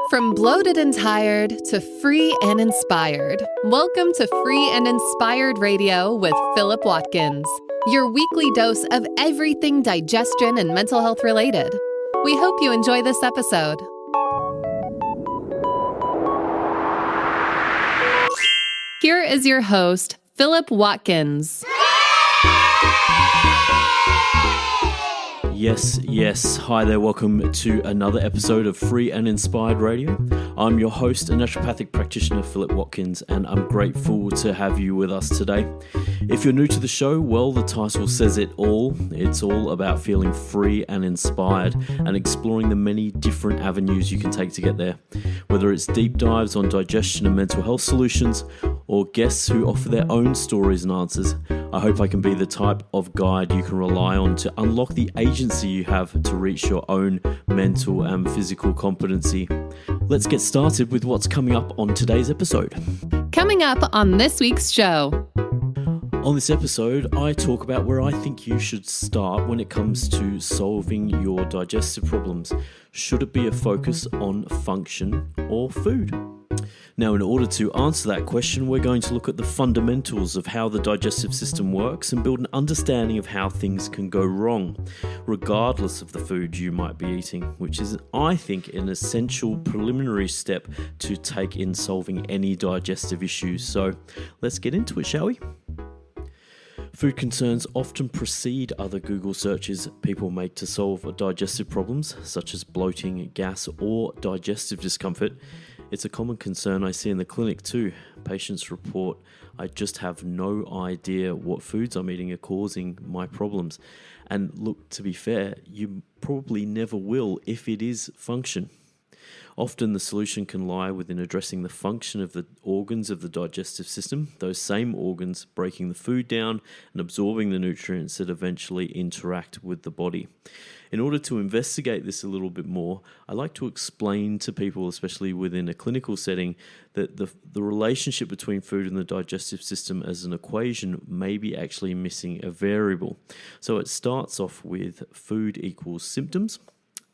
From bloated and tired to free and inspired, welcome to Free and Inspired Radio with Philip Watkins, your weekly dose of everything digestion and mental health related. We hope you enjoy this episode. Here is your host, Philip Watkins. Yes. Hi there. Welcome to another episode of Free and Inspired Radio. I'm your host and naturopathic practitioner, Philip Watkins, and I'm grateful to have you with us today. If you're new to the show, well, the title says it all. It's all about feeling free and inspired and exploring the many different avenues you can take to get there. Whether it's deep dives on digestion and mental health solutions, or guests who offer their own stories and answers, I hope I can be the type of guide you can rely on to unlock the agency you have to reach your own mental and physical competency. Let's get started with what's coming up on today's episode. Coming up on this week's show. On this episode, I talk about where I think you should start when it comes to solving your digestive problems. Should it be a focus on function or food? Now, in order to answer that question, we're going to look at the fundamentals of how the digestive system works and build an understanding of how things can go wrong, regardless of the food you might be eating, which is, I think, an essential preliminary step to take in solving any digestive issues. So let's get into it, shall we? Food concerns often precede other Google searches people make to solve digestive problems, such as bloating, gas, or digestive discomfort. It's a common concern I see in the clinic too. Patients report, I just have no idea what foods I'm eating are causing my problems. And look, to be fair, you probably never will if it is function. Often the solution can lie within addressing the function of the organs of the digestive system, those same organs breaking the food down and absorbing the nutrients that eventually interact with the body. In order to investigate this a little bit more, I like to explain to people, especially within a clinical setting, that the relationship between food and the digestive system as an equation may be actually missing a variable. So it starts off with food equals symptoms.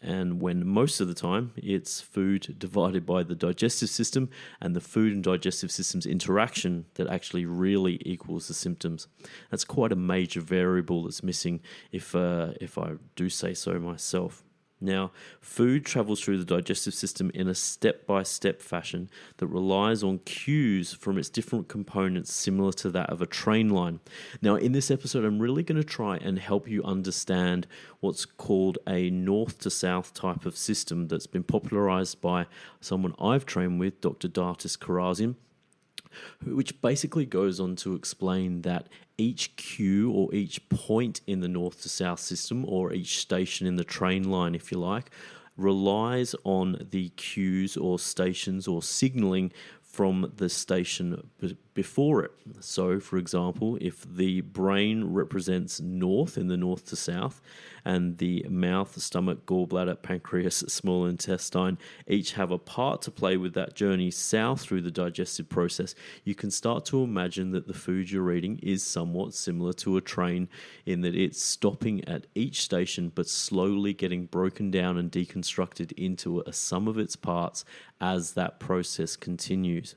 And when most of the time it's food divided by the digestive system and the food and digestive system's interaction that actually really equals the symptoms. That's quite a major variable that's missing if I do say so myself. Now, food travels through the digestive system in a step-by-step fashion that relies on cues from its different components similar to that of a train line. Now, in this episode, I'm really going to try and help you understand what's called a north to south type of system that's been popularized by someone I've trained with, Dr. Dartis Karazian, which basically goes on to explain that each cue or each point in the north to south system, or each station in the train line, if you like, relies on the cues or stations or signaling from the station before it. So, for example, if the brain represents north in the north to south, and the mouth, stomach, gallbladder, pancreas, small intestine each have a part to play with that journey south through the digestive process, you can start to imagine that the food you're eating is somewhat similar to a train in that it's stopping at each station but slowly getting broken down and deconstructed into a sum of its parts as that process continues.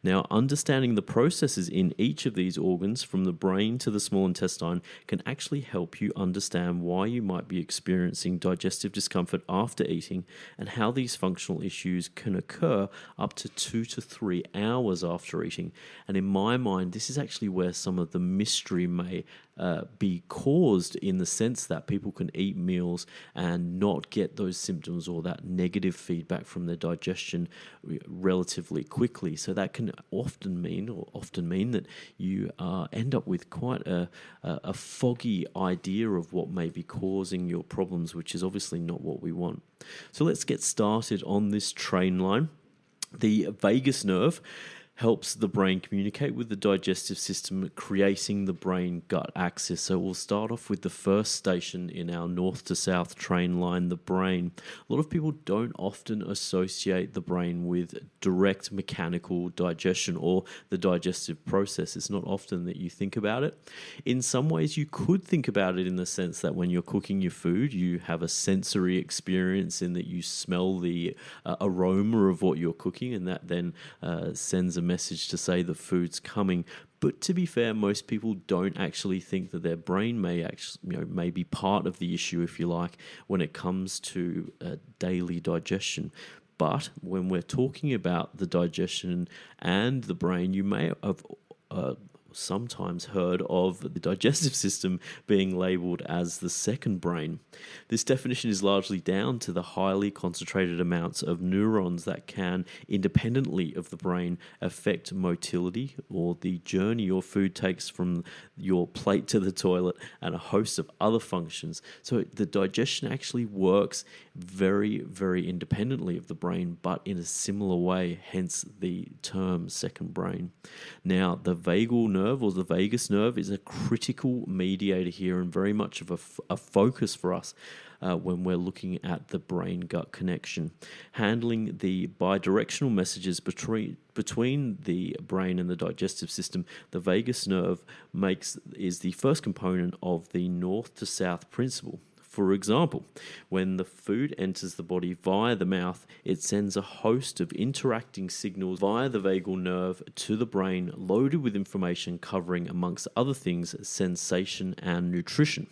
Now, understanding the processes in each of these organs, from the brain to the small intestine, can actually help you understand why you might be experiencing digestive discomfort after eating and how these functional issues can occur up to 2 to 3 hours after eating. And in my mind, this is actually where some of the mystery may be caused, in the sense that people can eat meals and not get those symptoms or that negative feedback from their digestion relatively quickly. So that can often mean that you end up with quite a foggy idea of what may be causing your problems, which is obviously not what we want. So let's get started on this train line. The vagus nerve helps the brain communicate with the digestive system, creating the brain-gut axis. So we'll start off with the first station in our north to south train line, the brain. A lot of people don't often associate the brain with direct mechanical digestion or the digestive process. It's not often that you think about it. In some ways, you could think about it in the sense that when you're cooking your food, you have a sensory experience in that you smell the aroma of what you're cooking, and that then sends a message to say the food's coming. But to be fair, most people don't actually think that their brain may be part of the issue, if you like, when it comes to daily digestion. But when we're talking about the digestion and the brain, you may have sometimes heard of the digestive system being labelled as the second brain. This definition is largely down to the highly concentrated amounts of neurons that can, independently of the brain, affect motility, or the journey your food takes from your plate to the toilet, and a host of other functions. So the digestion actually works very, very independently of the brain, but in a similar way, hence the term second brain. Now, the vagal nerve or the vagus nerve is a critical mediator here and very much of a focus for us when we're looking at the brain-gut connection. Handling the bidirectional messages between the brain and the digestive system, the vagus nerve is the first component of the north to south principle. For example, when the food enters the body via the mouth, it sends a host of interacting signals via the vagal nerve to the brain, loaded with information covering, amongst other things, sensation and nutrition.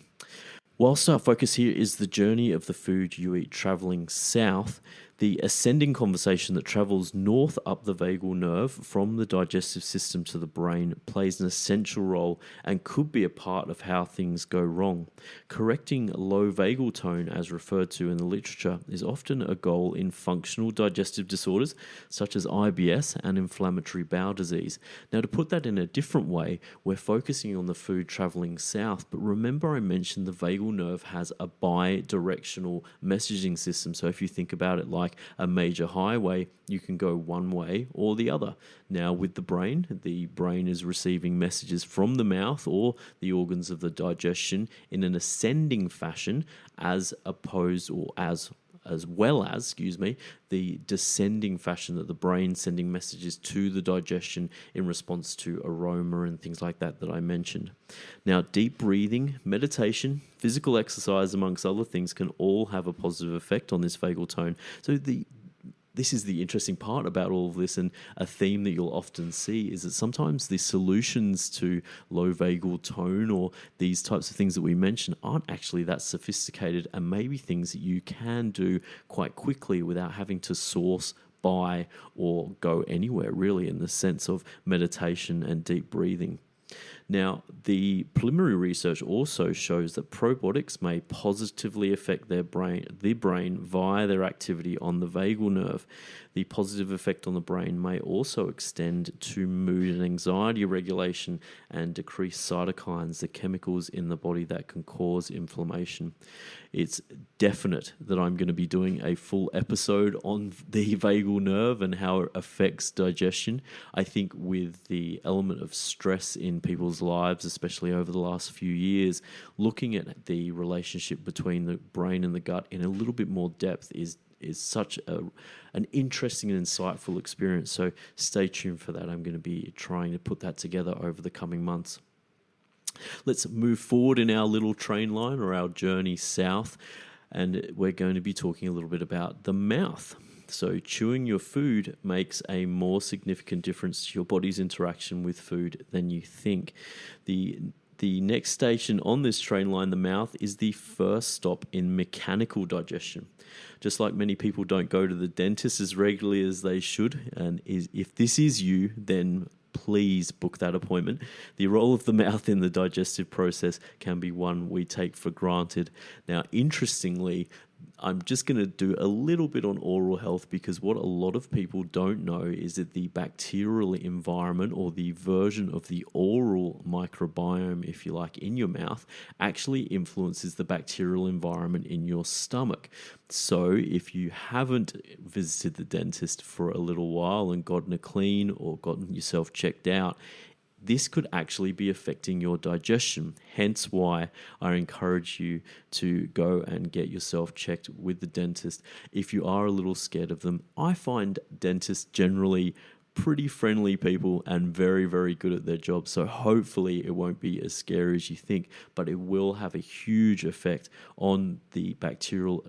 Whilst our focus here is the journey of the food you eat travelling south, the ascending conversation that travels north up the vagal nerve from the digestive system to the brain plays an essential role and could be a part of how things go wrong. Correcting low vagal tone, as referred to in the literature, is often a goal in functional digestive disorders such as IBS and inflammatory bowel disease. Now, to put that in a different way, we're focusing on the food travelling south, but remember I mentioned the vagal nerve has a bi-directional messaging system. So if you think about it like a major highway, you can go one way or the other. Now with the brain is receiving messages from the mouth or the organs of the digestion in an ascending fashion as well as the descending fashion, that the brain sending messages to the digestion in response to aroma and things like that I mentioned. Now, deep breathing, meditation, physical exercise, amongst other things, can all have a positive effect on this vagal tone. So this is the interesting part about all of this, and a theme that you'll often see is that sometimes the solutions to low vagal tone or these types of things that we mention aren't actually that sophisticated, and maybe things that you can do quite quickly without having to source, buy, or go anywhere, really, in the sense of meditation and deep breathing. Now, the preliminary research also shows that probiotics may positively affect the brain via their activity on the vagal nerve. The positive effect on the brain may also extend to mood and anxiety regulation and decrease cytokines, the chemicals in the body that can cause inflammation. It's definite that I'm going to be doing a full episode on the vagal nerve and how it affects digestion. I think with the element of stress in people's lives, especially over the last few years, looking at the relationship between the brain and the gut in a little bit more depth is such an interesting and insightful experience. So stay tuned for that. I'm going to be trying to put that together over the coming months. Let's move forward in our little train line or our journey south, and we're going to be talking a little bit about the mouth. So chewing your food makes a more significant difference to your body's interaction with food than you think. The next station on this train line, the mouth, is the first stop in mechanical digestion. Just like many people don't go to the dentist as regularly as they should, and if this is you, then please book that appointment. The role of the mouth in the digestive process can be one we take for granted. Now, interestingly, I'm just going to do a little bit on oral health, because what a lot of people don't know is that the bacterial environment, or the version of the oral microbiome, if you like, in your mouth actually influences the bacterial environment in your stomach. So if you haven't visited the dentist for a little while and gotten a clean or gotten yourself checked out, this could actually be affecting your digestion. Hence why I encourage you to go and get yourself checked with the dentist if you are a little scared of them. I find dentists generally pretty friendly people and very, very good at their job. So hopefully it won't be as scary as you think, but it will have a huge effect on the bacterial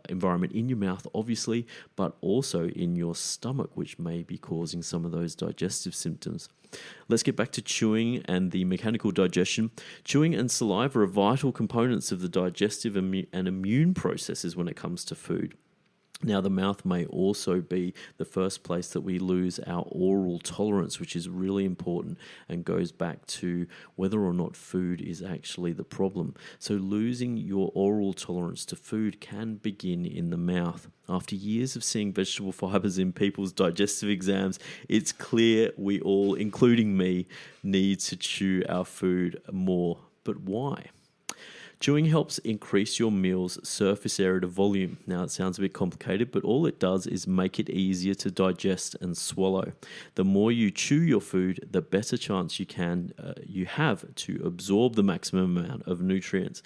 environment in your mouth, obviously, but also in your stomach, which may be causing some of those digestive symptoms. Let's get back to chewing and the mechanical digestion. Chewing and saliva are vital components of the digestive and immune processes when it comes to food. Now, the mouth may also be the first place that we lose our oral tolerance, which is really important and goes back to whether or not food is actually the problem. So losing your oral tolerance to food can begin in the mouth. After years of seeing vegetable fibers in people's digestive exams, it's clear we all, including me, need to chew our food more. But why? Chewing helps increase your meal's surface area to volume. Now, it sounds a bit complicated, but all it does is make it easier to digest and swallow. The more you chew your food, the better chance you have to absorb the maximum amount of nutrients.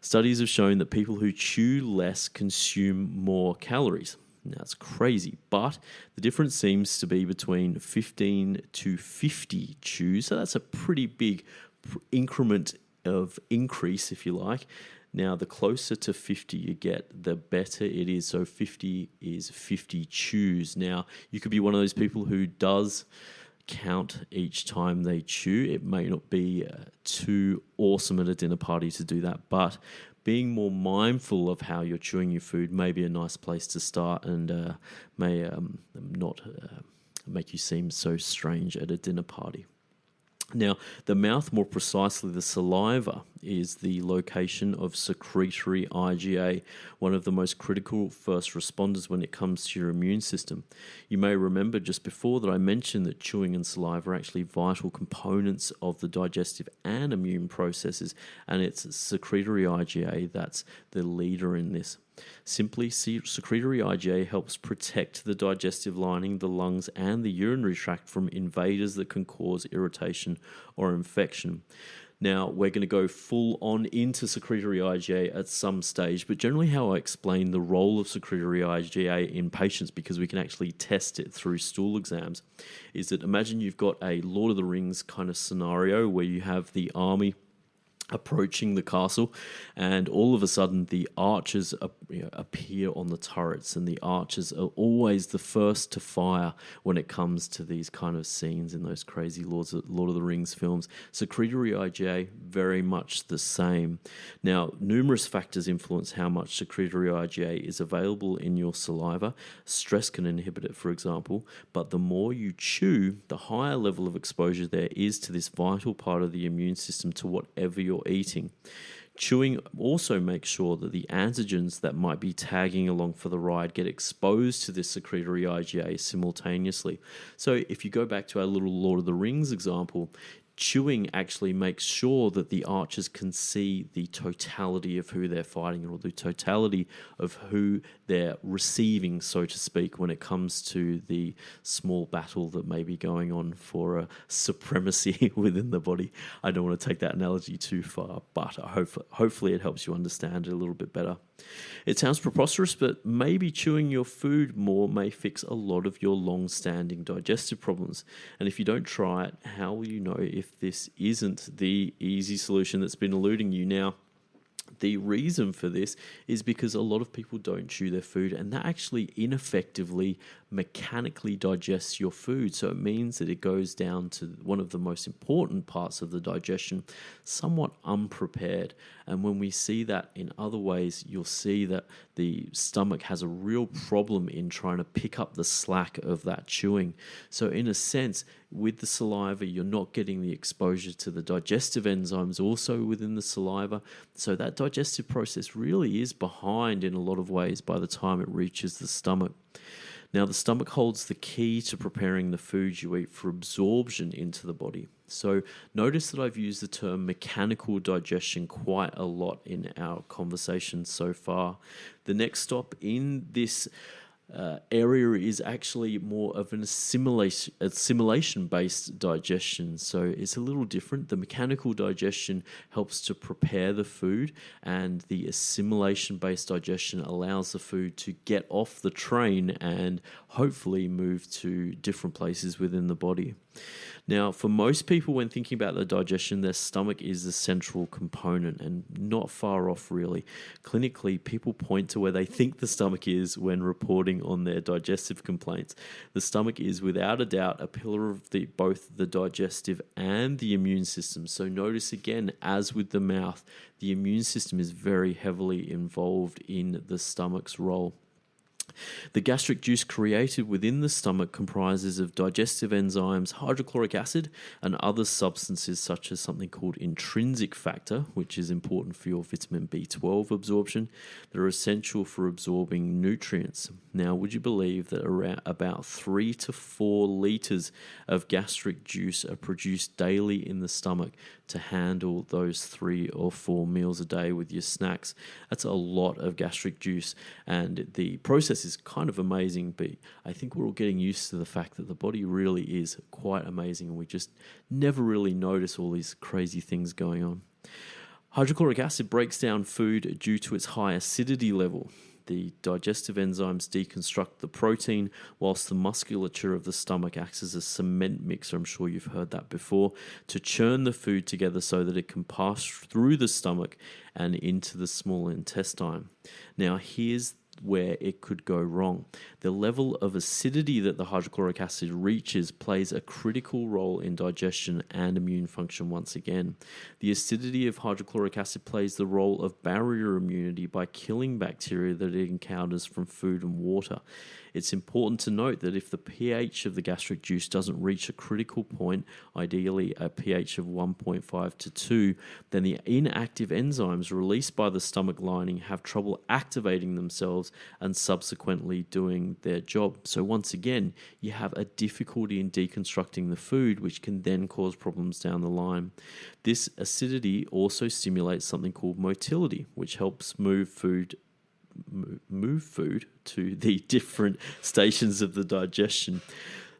Studies have shown that people who chew less consume more calories. Now, it's crazy, but the difference seems to be between 15 to 50 chews, so that's a pretty big increment of increase, if you like. Now, the closer to 50 you get, the better it is. So 50 is 50 chews. Now, you could be one of those people who does count each time they chew. It may not be too awesome at a dinner party to do that, but being more mindful of how you're chewing your food may be a nice place to start, and may not make you seem so strange at a dinner party. Now, the mouth, more precisely the saliva, is the location of secretory IgA, one of the most critical first responders when it comes to your immune system. You may remember just before that I mentioned that chewing and saliva are actually vital components of the digestive and immune processes, and it's secretory IgA that's the leader in this. Simply, secretory IgA helps protect the digestive lining, the lungs, and the urinary tract from invaders that can cause irritation or infection. Now, we're going to go full on into secretory IgA at some stage, but generally how I explain the role of secretory IgA in patients, because we can actually test it through stool exams, is that imagine you've got a Lord of the Rings kind of scenario where you have the army approaching the castle, and all of a sudden the archers appear on the turrets, and the archers are always the first to fire when it comes to these kind of scenes in those crazy Lord of the Rings films. Secretory IgA, very much the same. Now, numerous factors influence how much secretory IgA is available in your saliva. Stress can inhibit it, for example, but the more you chew, the higher level of exposure there is to this vital part of the immune system to whatever you're eating. Chewing also makes sure that the antigens that might be tagging along for the ride get exposed to this secretory IgA simultaneously. So if you go back to our little Lord of the Rings example, chewing actually makes sure that the archers can see the totality of who they're fighting, or the totality of who they're receiving, so to speak, when it comes to the small battle that may be going on for a supremacy within the body. I don't want to take that analogy too far, but hopefully it helps you understand it a little bit better. It sounds preposterous, but maybe chewing your food more may fix a lot of your long-standing digestive problems. And if you don't try it, how will you know if this isn't the easy solution that's been eluding you? Now, the reason for this is because a lot of people don't chew their food, and that actually ineffectively mechanically digests your food. So it means that it goes down to one of the most important parts of the digestion, somewhat unprepared. And when we see that in other ways, you'll see that the stomach has a real problem in trying to pick up the slack of that chewing. So in a sense, with the saliva, you're not getting the exposure to the digestive enzymes also within the saliva. So that digestive process really is behind in a lot of ways by the time it reaches the stomach. Now, the stomach holds the key to preparing the foods you eat for absorption into the body. So notice that I've used the term mechanical digestion quite a lot in our conversation so far. The next stop in this area is actually more of an assimilation-based digestion. So it's a little different. The mechanical digestion helps to prepare the food, and the assimilation-based digestion allows the food to get off the train and hopefully move to different places within the body. Now, for most people, when thinking about the digestion, their stomach is the central component and not far off, really. Clinically, people point to where they think the stomach is when reporting on their digestive complaints. The stomach is, without a doubt, a pillar of both the digestive and the immune system. So notice again, as with the mouth, the immune system is very heavily involved in the stomach's role. The gastric juice created within the stomach comprises of digestive enzymes, hydrochloric acid, and other substances such as something called intrinsic factor, which is important for your vitamin B12 absorption, that are essential for absorbing nutrients. Now, would you believe that around about 3 to 4 liters of gastric juice are produced daily in the stomach to handle those 3 or 4 meals a day with your snacks? That's a lot of gastric juice, and the process is kind of amazing, but I think we're all getting used to the fact that the body really is quite amazing, and we just never really notice all these crazy things going on. Hydrochloric acid breaks down food due to its high acidity level. The digestive enzymes deconstruct the protein, whilst the musculature of the stomach acts as a cement mixer, I'm sure you've heard that before, to churn the food together so that it can pass through the stomach and into the small intestine. Now, here's where it could go wrong. The level of acidity that the hydrochloric acid reaches plays a critical role in digestion and immune function once again. The acidity of hydrochloric acid plays the role of barrier immunity by killing bacteria that it encounters from food and water. It's important to note that if the pH of the gastric juice doesn't reach a critical point, ideally a pH of 1.5 to 2, then the inactive enzymes released by the stomach lining have trouble activating themselves and subsequently doing their job. So once again, you have a difficulty in deconstructing the food, which can then cause problems down the line. This acidity also stimulates something called motility, which helps move food to the different stations of the digestion,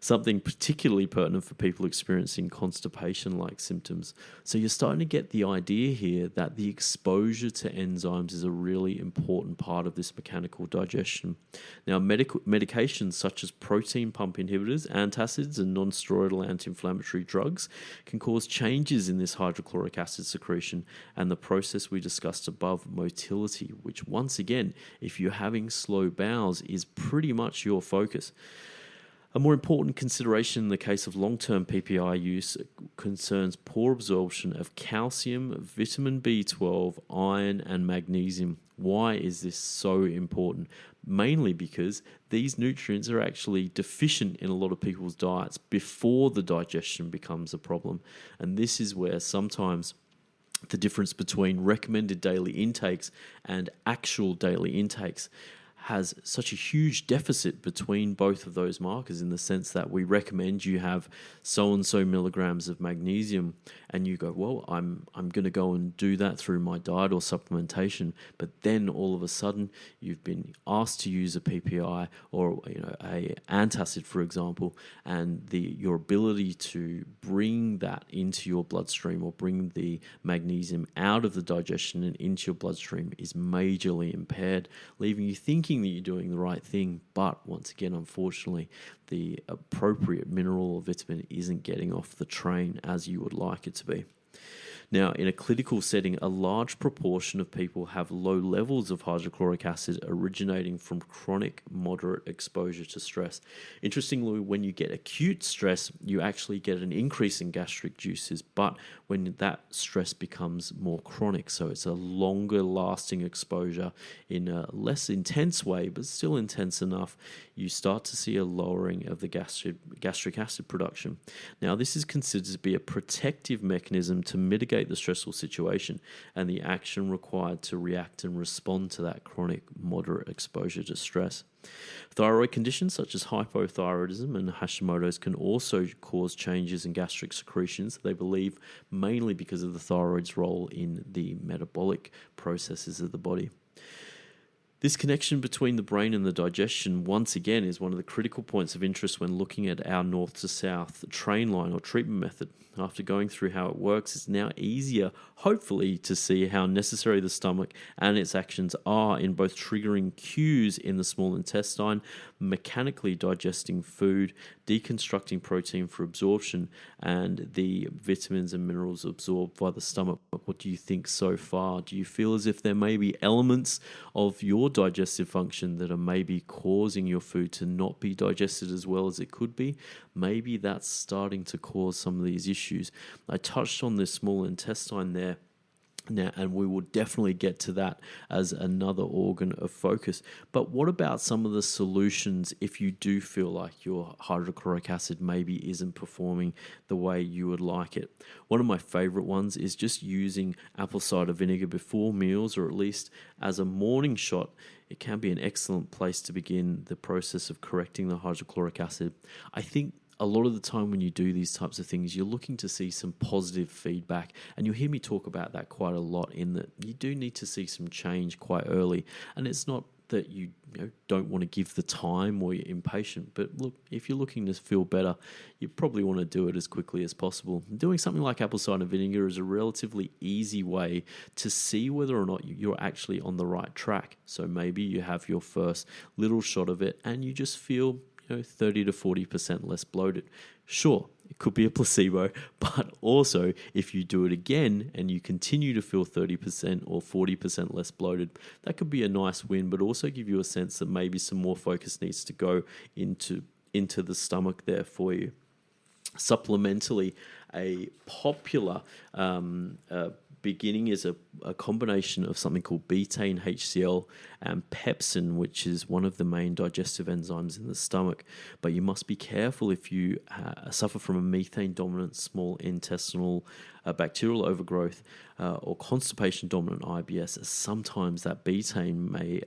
something particularly pertinent for people experiencing constipation-like symptoms. So you're starting to get the idea here that the exposure to enzymes is a really important part of this mechanical digestion. Now, medications such as protein pump inhibitors, antacids, and non-steroidal anti-inflammatory drugs can cause changes in this hydrochloric acid secretion and the process we discussed above, motility, which once again, if you're having slow bowels, is pretty much your focus. A more important consideration in the case of long-term PPI use concerns poor absorption of calcium, vitamin B12, iron, and magnesium. Why is this so important? Mainly because these nutrients are actually deficient in a lot of people's diets before the digestion becomes a problem. And this is where sometimes the difference between recommended daily intakes and actual daily intakes has such a huge deficit between both of those markers, in the sense that we recommend you have so-and-so milligrams of magnesium, and you go, well, I'm going to go and do that through my diet or supplementation, but then all of a sudden you've been asked to use a PPI or a antacid, for example, and your ability to bring that into your bloodstream or bring the magnesium out of the digestion and into your bloodstream is majorly impaired, leaving you thinking that you're doing the right thing, but once again, unfortunately, the appropriate mineral or vitamin isn't getting off the train as you would like it to be. Now, in a clinical setting, a large proportion of people have low levels of hydrochloric acid originating from chronic moderate exposure to stress. Interestingly, when you get acute stress, you actually get an increase in gastric juices, but when that stress becomes more chronic, so it's a longer lasting exposure in a less intense way, but still intense enough, you start to see a lowering of the gastric acid production. Now, this is considered to be a protective mechanism to mitigate the stressful situation and the action required to react and respond to that chronic moderate exposure to stress. Thyroid conditions such as hypothyroidism and Hashimoto's can also cause changes in gastric secretions, they believe mainly because of the thyroid's role in the metabolic processes of the body. This connection between the brain and the digestion, once again, is one of the critical points of interest when looking at our north to south train line or treatment method. After going through how it works, it's now easier, hopefully, to see how necessary the stomach and its actions are in both triggering cues in the small intestine, mechanically digesting food, deconstructing protein for absorption, and the vitamins and minerals absorbed by the stomach. What do you think so far? Do you feel as if there may be elements of your digestive function that are maybe causing your food to not be digested as well as it could be? Maybe that's starting to cause some of these issues. I touched on this small intestine there now, and we will definitely get to that as another organ of focus. But what about some of the solutions if you do feel like your hydrochloric acid maybe isn't performing the way you would like it? One of my favorite ones is just using apple cider vinegar before meals, or at least as a morning shot. It can be an excellent place to begin the process of correcting the hydrochloric acid. I think a lot of the time when you do these types of things, you're looking to see some positive feedback. And you'll hear me talk about that quite a lot, in that you do need to see some change quite early. And it's not that you don't want to give the time or you're impatient. But look, if you're looking to feel better, you probably want to do it as quickly as possible. Doing something like apple cider vinegar is a relatively easy way to see whether or not you're actually on the right track. So maybe you have your first little shot of it and you just feel 30 to 40% less bloated. Sure, it could be a placebo, but also if you do it again and you continue to feel 30% or 40% less bloated, that could be a nice win, but also give you a sense that maybe some more focus needs to go into the stomach there for you. Supplementally, a popular beginning is a combination of something called Betaine Hcl and pepsin, which is one of the main digestive enzymes in the stomach. But you must be careful if you suffer from a methane-dominant small intestinal bacterial overgrowth or constipation-dominant IBS, as sometimes that betaine may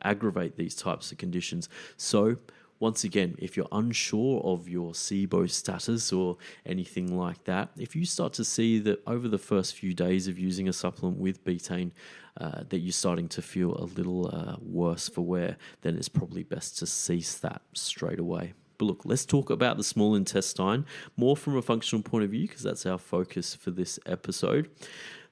aggravate these types of conditions. So once again, if you're unsure of your SIBO status or anything like that, if you start to see that over the first few days of using a supplement with betaine that you're starting to feel a little worse for wear, then it's probably best to cease that straight away. But look, let's talk about the small intestine more from a functional point of view, because that's our focus for this episode.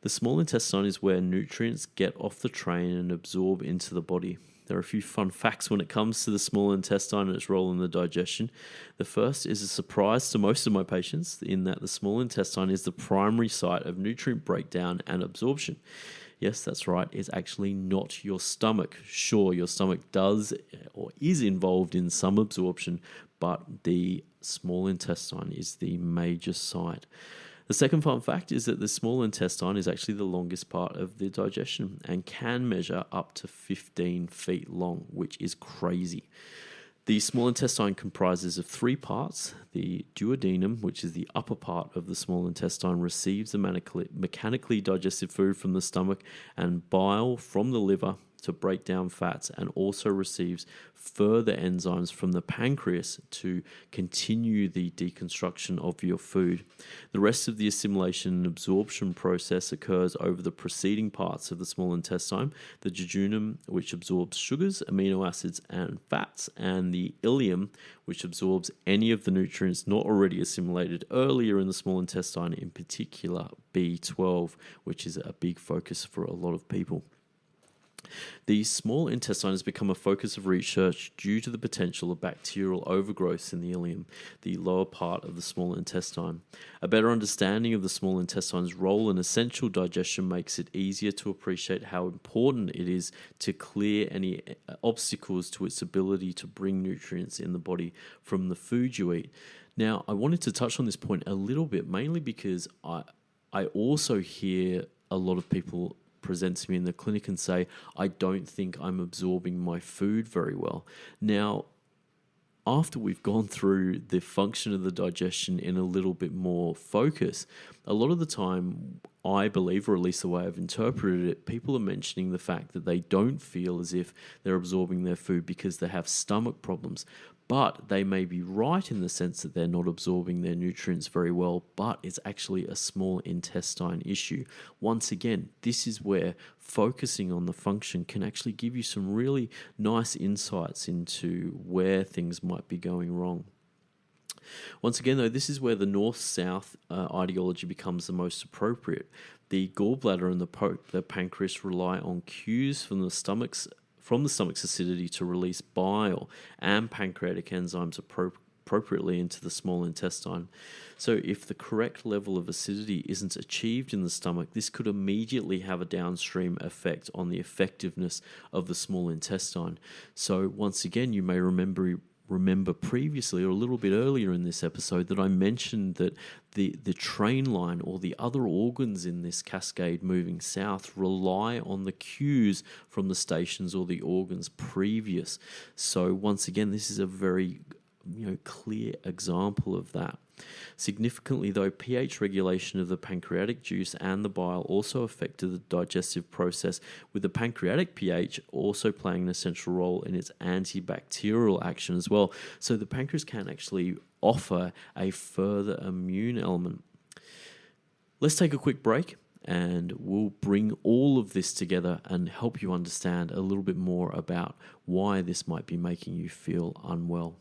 The small intestine is where nutrients get off the train and absorb into the body. There are a few fun facts when it comes to the small intestine and its role in the digestion. The first is a surprise to most of my patients, in that the small intestine is the primary site of nutrient breakdown and absorption. Yes, that's right. It's actually not your stomach. Sure, your stomach does or is involved in some absorption, but the small intestine is the major site. The second fun fact is that the small intestine is actually the longest part of the digestion and can measure up to 15 feet long, which is crazy. The small intestine comprises of three parts. The duodenum, which is the upper part of the small intestine, receives the mechanically digested food from the stomach and bile from the liver to break down fats, and also receives further enzymes from the pancreas to continue the deconstruction of your food. The rest of the assimilation and absorption process occurs over the preceding parts of the small intestine: the jejunum, which absorbs sugars, amino acids, and fats, and the ileum, which absorbs any of the nutrients not already assimilated earlier in the small intestine, in particular B12, which is a big focus for a lot of people. The small intestine has become a focus of research due to the potential of bacterial overgrowth in the ileum, the lower part of the small intestine. A better understanding of the small intestine's role in essential digestion makes it easier to appreciate how important it is to clear any obstacles to its ability to bring nutrients in the body from the food you eat. Now, I wanted to touch on this point a little bit, mainly because I also hear a lot of people present to me in the clinic and say, I don't think I'm absorbing my food very well. Now, after we've gone through the function of the digestion in a little bit more focus, a lot of the time, I believe, or at least the way I've interpreted it, people are mentioning the fact that they don't feel as if they're absorbing their food because they have stomach problems. But they may be right in the sense that they're not absorbing their nutrients very well, but it's actually a small intestine issue. Once again, this is where focusing on the function can actually give you some really nice insights into where things might be going wrong. Once again, though, this is where the north-south ideology becomes the most appropriate. The gallbladder and the pancreas rely on cues from the stomach's acidity to release bile and pancreatic enzymes appropriately into the small intestine. So if the correct level of acidity isn't achieved in the stomach, this could immediately have a downstream effect on the effectiveness of the small intestine. So once again, you may remember previously or a little bit earlier in this episode that I mentioned that the train line or the other organs in this cascade moving south rely on the cues from the stations or the organs previous. So once again, this is a very clear example of that. Significantly, though, pH regulation of the pancreatic juice and the bile also affected the digestive process, with the pancreatic pH also playing an essential role in its antibacterial action as well. So the pancreas can actually offer a further immune element. Let's take a quick break and we'll bring all of this together and help you understand a little bit more about why this might be making you feel unwell.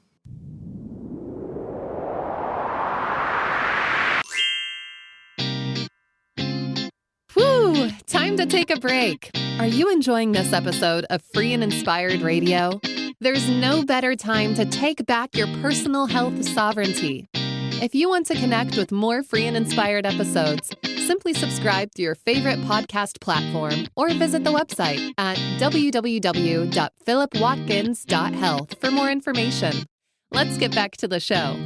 Whew, time to take a break. Are you enjoying this episode of Free and Inspired Radio? There's no better time to take back your personal health sovereignty. If you want to connect with more free and inspired episodes, simply subscribe to your favorite podcast platform or visit the website at www.philipwatkins.health for more information. Let's get back to the show.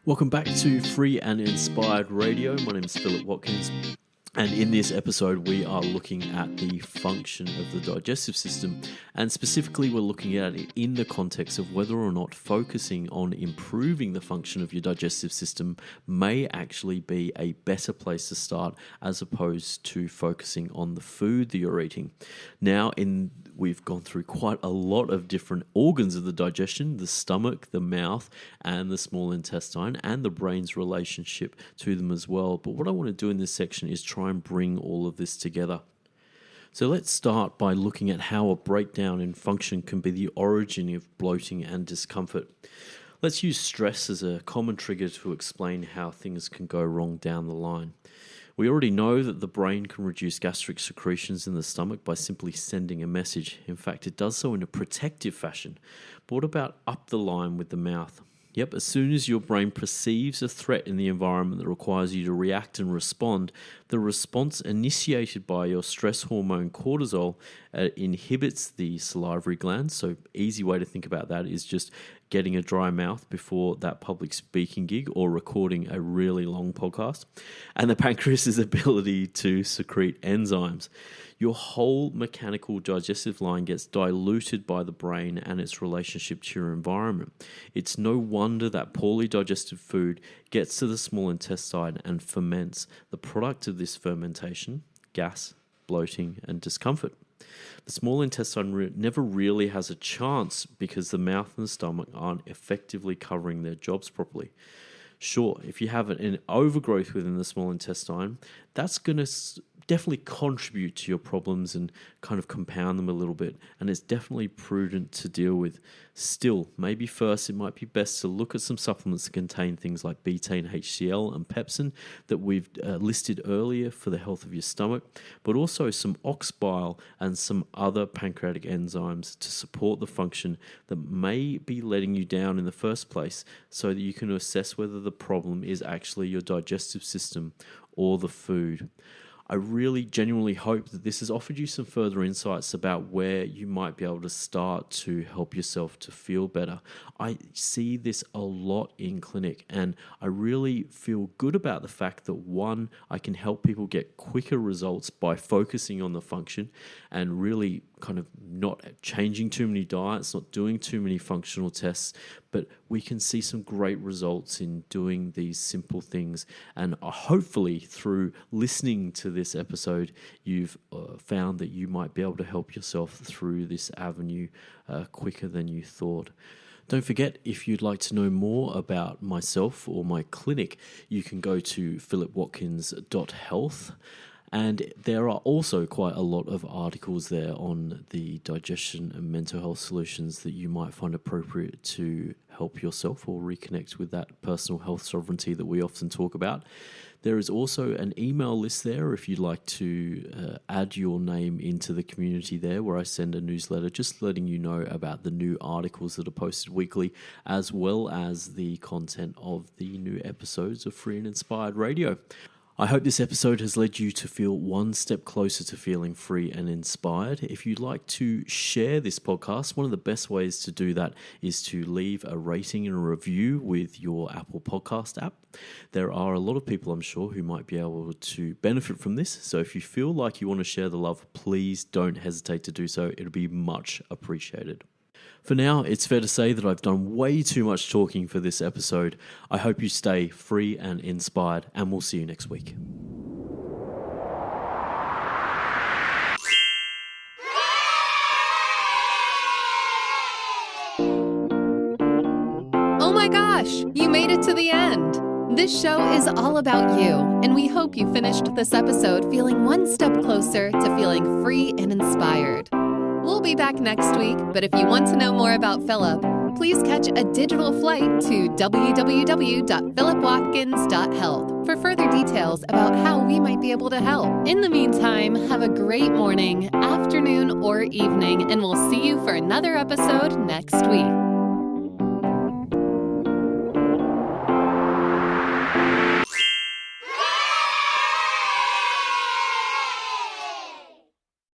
Welcome back to Free and Inspired Radio. My name is Philip Watkins, and in this episode we are looking at the function of the digestive system, and specifically we're looking at it in the context of whether or not focusing on improving the function of your digestive system may actually be a better place to start as opposed to focusing on the food that you're eating. Now, we've gone through quite a lot of different organs of the digestion: the stomach, the mouth, and the small intestine, and the brain's relationship to them as well. But what I want to do in this section is try and bring all of this together. So let's start by looking at how a breakdown in function can be the origin of bloating and discomfort. Let's use stress as a common trigger to explain how things can go wrong down the line. We already know that the brain can reduce gastric secretions in the stomach by simply sending a message. In fact, it does so in a protective fashion. But what about up the line with the mouth? Yep, as soon as your brain perceives a threat in the environment that requires you to react and respond, the response initiated by your stress hormone cortisol inhibits the salivary glands. So easy way to think about that is just getting a dry mouth before that public speaking gig or recording a really long podcast, and the pancreas's ability to secrete enzymes. Your whole mechanical digestive line gets diluted by the brain and its relationship to your environment. It's no wonder that poorly digested food gets to the small intestine and ferments. The product of this fermentation: gas, bloating, and discomfort. The small intestine never really has a chance because the mouth and the stomach aren't effectively covering their jobs properly. Sure, if you have an overgrowth within the small intestine, that's going to definitely contribute to your problems and kind of compound them a little bit. And it's definitely prudent to deal with. Still, maybe first it might be best to look at some supplements that contain things like Betaine Hcl and pepsin that we've listed earlier for the health of your stomach, but also some ox bile and some other pancreatic enzymes to support the function that may be letting you down in the first place, so that you can assess whether the problem is actually your digestive system or the food. I really genuinely hope that this has offered you some further insights about where you might be able to start to help yourself to feel better. I see this a lot in clinic, and I really feel good about the fact that, one, I can help people get quicker results by focusing on the function and really kind of not changing too many diets, not doing too many functional tests, but we can see some great results in doing these simple things. And hopefully through listening to this episode, you've found that you might be able to help yourself through this avenue quicker than you thought. Don't forget, if you'd like to know more about myself or my clinic, you can go to philipwatkins.health. And there are also quite a lot of articles there on the digestion and mental health solutions that you might find appropriate to help yourself or reconnect with that personal health sovereignty that we often talk about. There is also an email list there if you'd like to add your name into the community there, where I send a newsletter just letting you know about the new articles that are posted weekly, as well as the content of the new episodes of Free and Inspired Radio. I hope this episode has led you to feel one step closer to feeling free and inspired. If you'd like to share this podcast, one of the best ways to do that is to leave a rating and a review with your Apple Podcast app. There are a lot of people, I'm sure, who might be able to benefit from this. So if you feel like you want to share the love, please don't hesitate to do so. It'll be much appreciated. For now, it's fair to say that I've done way too much talking for this episode. I hope you stay free and inspired, and we'll see you next week. Oh my gosh, you made it to the end. This show is all about you, and we hope you finished this episode feeling one step closer to feeling free and inspired. We'll be back next week, but if you want to know more about Philip, please catch a digital flight to www.philipwatkins.health for further details about how we might be able to help. In the meantime, have a great morning, afternoon, or evening, and we'll see you for another episode next week.